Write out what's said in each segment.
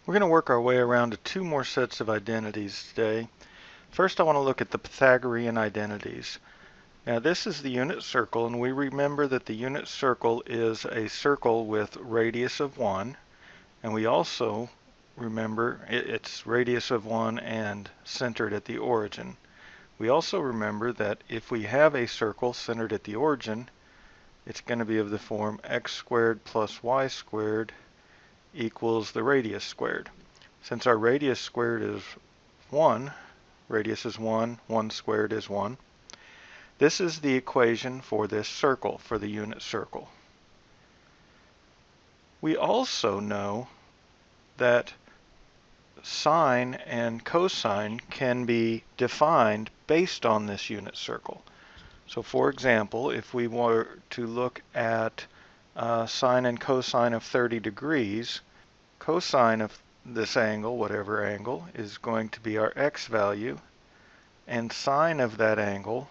We're going to work our way around to two more sets of identities today. First, I want to look at the Pythagorean identities. Now, this is the unit circle, and we remember that the unit circle is a circle with radius of 1, and we also remember it's radius of 1 and centered at the origin. We also remember that if we have a circle centered at the origin, it's going to be of the form x squared plus y squared equals the radius squared. Since our radius squared is 1, radius is 1, 1 squared is 1. This is the equation for this circle, for the unit circle. We also know that sine and cosine can be defined based on this unit circle. So for example, if we were to look at sine and cosine of 30 degrees, cosine of this angle, whatever angle, is going to be our x value, and sine of that angle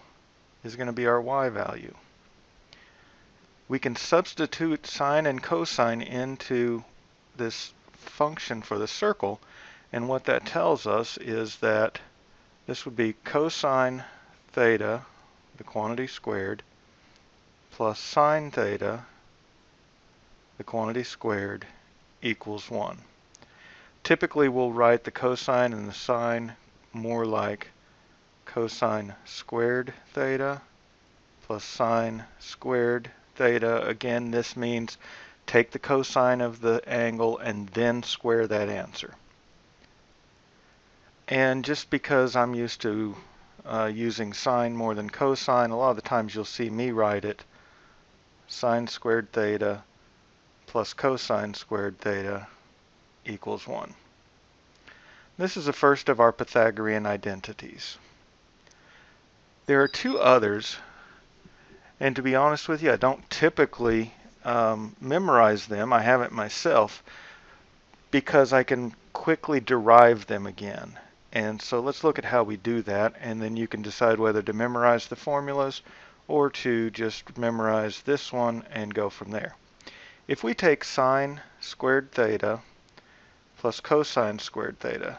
is going to be our y value. We can substitute sine and cosine into this function for the circle, and what that tells us is that this would be cosine theta, the quantity squared, plus sine theta, the quantity squared, equals 1. Typically we'll write the cosine and the sine more like cosine squared theta plus sine squared theta. Again, this means take the cosine of the angle and then square that answer. And just because I'm used to using sine more than cosine, a lot of the times you'll see me write it sine squared theta plus cosine squared theta equals 1. This is the first of our Pythagorean identities. There are two others, and to be honest with you, I don't typically memorize them. I haven't myself, because I can quickly derive them again. And so let's look at how we do that, and then you can decide whether to memorize the formulas or to just memorize this one and go from there. If we take sine squared theta plus cosine squared theta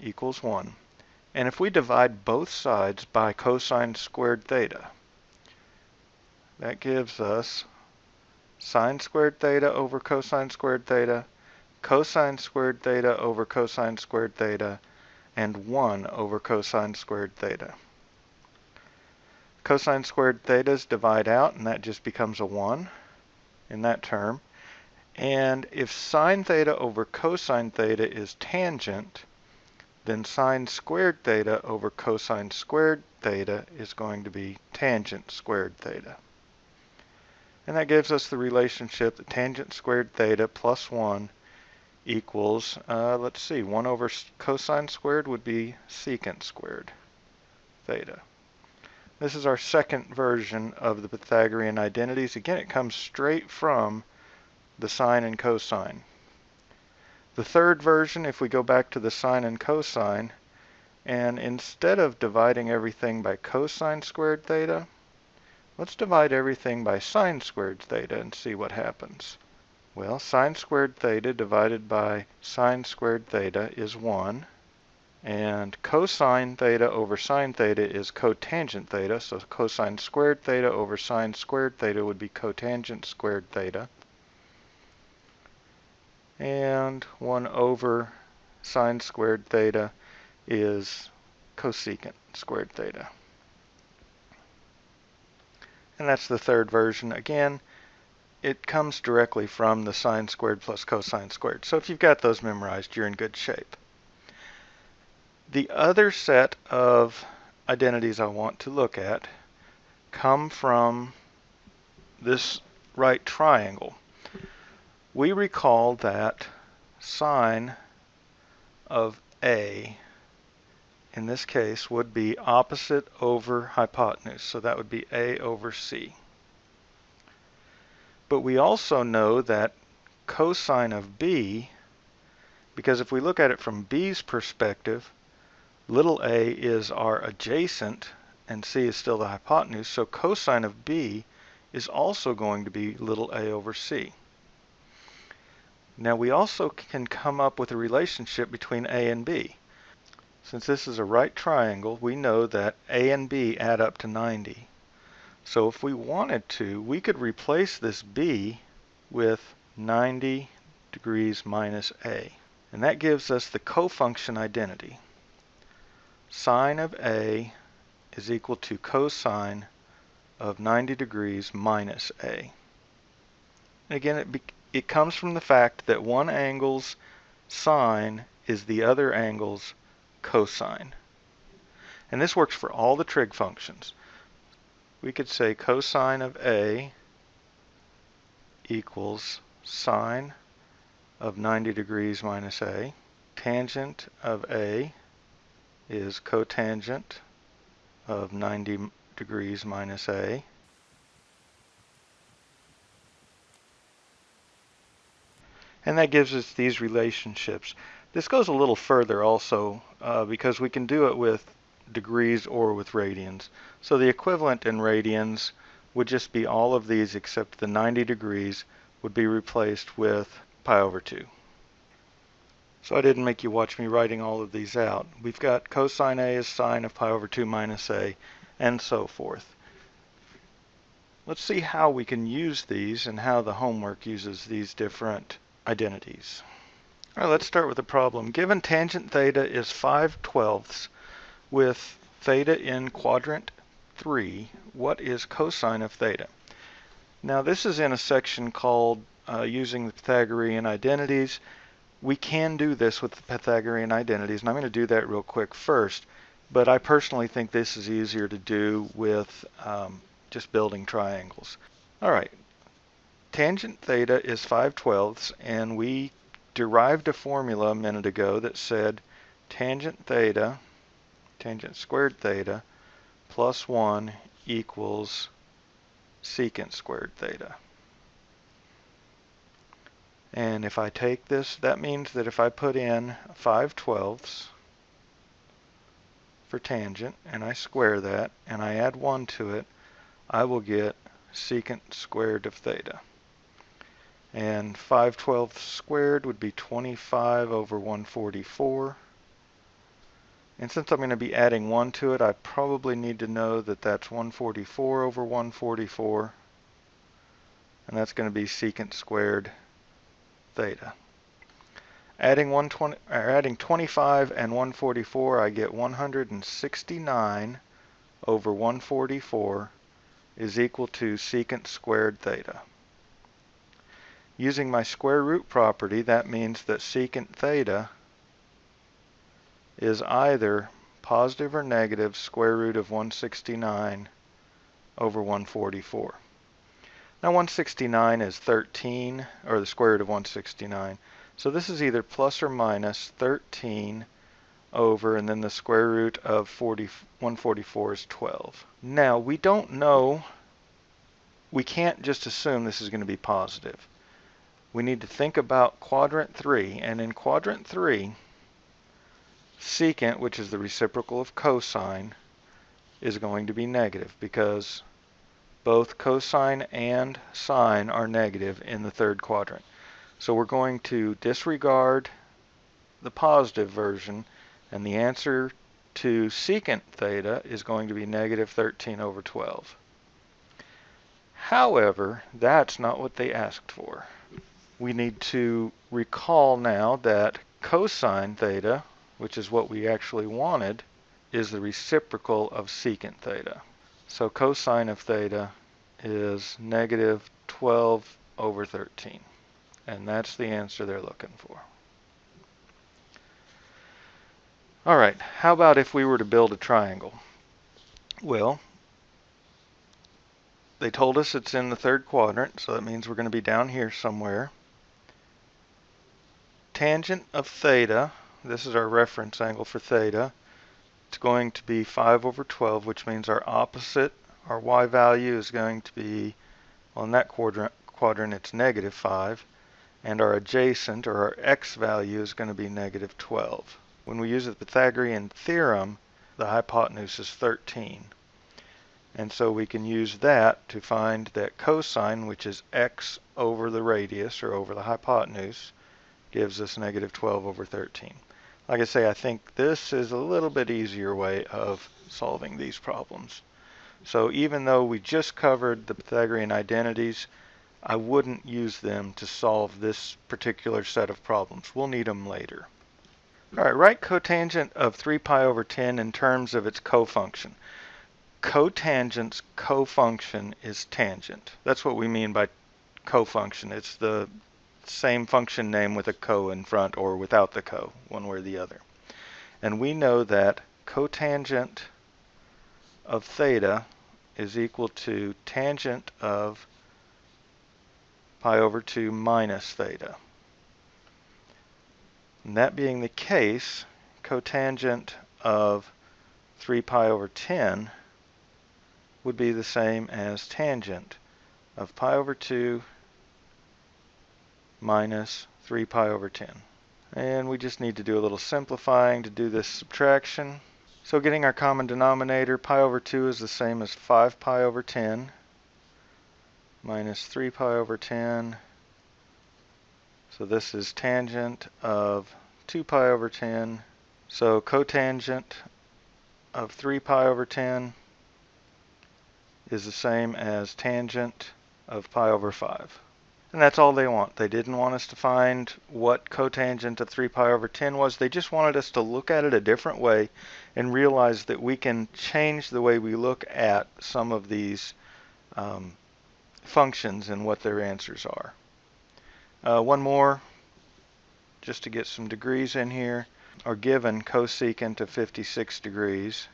equals 1, and if we divide both sides by cosine squared theta, that gives us sine squared theta over cosine squared theta, cosine squared theta over cosine squared theta, and 1 over cosine squared theta. Cosine squared thetas divide out, and that just becomes a 1 in that term. And if sine theta over cosine theta is tangent, then sine squared theta over cosine squared theta is going to be tangent squared theta. And that gives us the relationship that tangent squared theta plus 1 equals, 1 over cosine squared would be secant squared theta. This is our second version of the Pythagorean identities. Again, it comes straight from the sine and cosine. The third version, if we go back to the sine and cosine, and instead of dividing everything by cosine squared theta, let's divide everything by sine squared theta and see what happens. Well, sine squared theta divided by sine squared theta is 1, and cosine theta over sine theta is cotangent theta, so cosine squared theta over sine squared theta would be cotangent squared theta. And 1 over sine squared theta is cosecant squared theta. And that's the third version. Again, it comes directly from the sine squared plus cosine squared. So if you've got those memorized, you're in good shape. The other set of identities I want to look at come from this right triangle. We recall that sine of A in this case would be opposite over hypotenuse, so that would be A over C. But we also know that cosine of B, because if we look at it from B's perspective, little a is our adjacent and C is still the hypotenuse, so cosine of B is also going to be little a over C. Now we also can come up with a relationship between A and B. Since this is a right triangle, we know that A and B add up to 90. So if we wanted to, we could replace this B with 90 degrees minus A. And that gives us the cofunction identity. Sine of A is equal to cosine of 90 degrees minus A. And again, it comes from the fact that one angle's sine is the other angle's cosine. And this works for all the trig functions. We could say cosine of A equals sine of 90 degrees minus A. Tangent of A is cotangent of 90 degrees minus A. And that gives us these relationships. This goes a little further also because we can do it with degrees or with radians. So the equivalent in radians would just be all of these except the 90 degrees would be replaced with pi over 2. So I didn't make you watch me writing all of these out. We've got cosine A is sine of pi over 2 minus A, and so forth. Let's see how we can use these and how the homework uses these different identities. All right, let's start with the problem. Given tangent theta is 5/12 with theta in quadrant 3, what is cosine of theta? Now this is in a section called using the Pythagorean identities. We can do this with the Pythagorean identities, and I'm going to do that real quick first, but I personally think this is easier to do with just building triangles. All right, tangent theta is 5/12, and we derived a formula a minute ago that said tangent theta, tangent squared theta, plus 1 equals secant squared theta. And if I take this, that means that if I put in 5/12 for tangent, and I square that, and I add 1 to it, I will get secant squared of theta. And 5/12 squared would be 25 over 144. And since I'm going to be adding 1 to it, I probably need to know that that's 144 over 144. And that's going to be secant squared theta. Adding 25 and 144, I get 169 over 144 is equal to secant squared theta. Using my square root property, that means that secant theta is either positive or negative square root of 169 over 144. Now 169 is 13, or the square root of 169. So this is either plus or minus 13 over, and then the square root of 144 is 12. Now we don't know, we can't just assume this is going to be positive. We need to think about quadrant 3, and in quadrant 3, secant, which is the reciprocal of cosine, is going to be negative because both cosine and sine are negative in the third quadrant. So we're going to disregard the positive version, and the answer to secant theta is going to be negative 13 over 12. However, that's not what they asked for. We need to recall now that cosine theta, which is what we actually wanted, is the reciprocal of secant theta. So cosine of theta is negative 12 over 13. And that's the answer they're looking for. All right, how about if we were to build a triangle? Well, they told us it's in the third quadrant, so that means we're going to be down here somewhere. Tangent of theta, this is our reference angle for theta, it's going to be 5 over 12, which means our opposite, our y value is going to be, well, in that quadrant it's negative 5, and our adjacent, or our x value, is going to be negative 12. When we use the Pythagorean theorem, the hypotenuse is 13. And so we can use that to find that cosine, which is x over the radius, or over the hypotenuse, gives us negative 12 over 13. Like I say, I think this is a little bit easier way of solving these problems. So even though we just covered the Pythagorean identities, I wouldn't use them to solve this particular set of problems. We'll need them later. All right, write cotangent of 3 pi over 10 in terms of its cofunction. Cotangent's cofunction is tangent. That's what we mean by cofunction. It's the same function name with a co in front or without the co, one way or the other. And we know that cotangent of theta is equal to tangent of pi over 2 minus theta. And that being the case, cotangent of 3 pi over 10 would be the same as tangent of pi over 2 minus 3 pi over 10. And we just need to do a little simplifying to do this subtraction. So getting our common denominator, pi over 2 is the same as 5 pi over 10 minus 3 pi over 10. So this is tangent of 2 pi over 10. So cotangent of 3 pi over 10 is the same as tangent of pi over 5. And that's all they want. They didn't want us to find what cotangent of 3 pi over 10 was. They just wanted us to look at it a different way and realize that we can change the way we look at some of these functions and what their answers are. One more, just to get some degrees in here, are given cosecant of 56 degrees.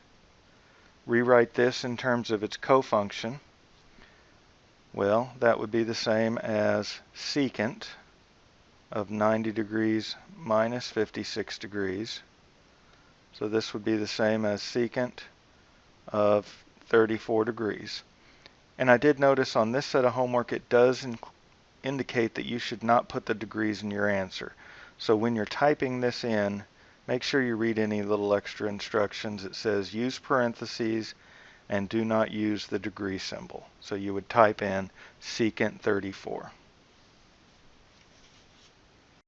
Rewrite this in terms of its cofunction. Well, that would be the same as secant of 90 degrees minus 56 degrees. So this would be the same as secant of 34 degrees. And I did notice on this set of homework it does indicate that you should not put the degrees in your answer. So when you're typing this in, make sure you read any little extra instructions. It says use parentheses and do not use the degree symbol. So you would type in secant 34.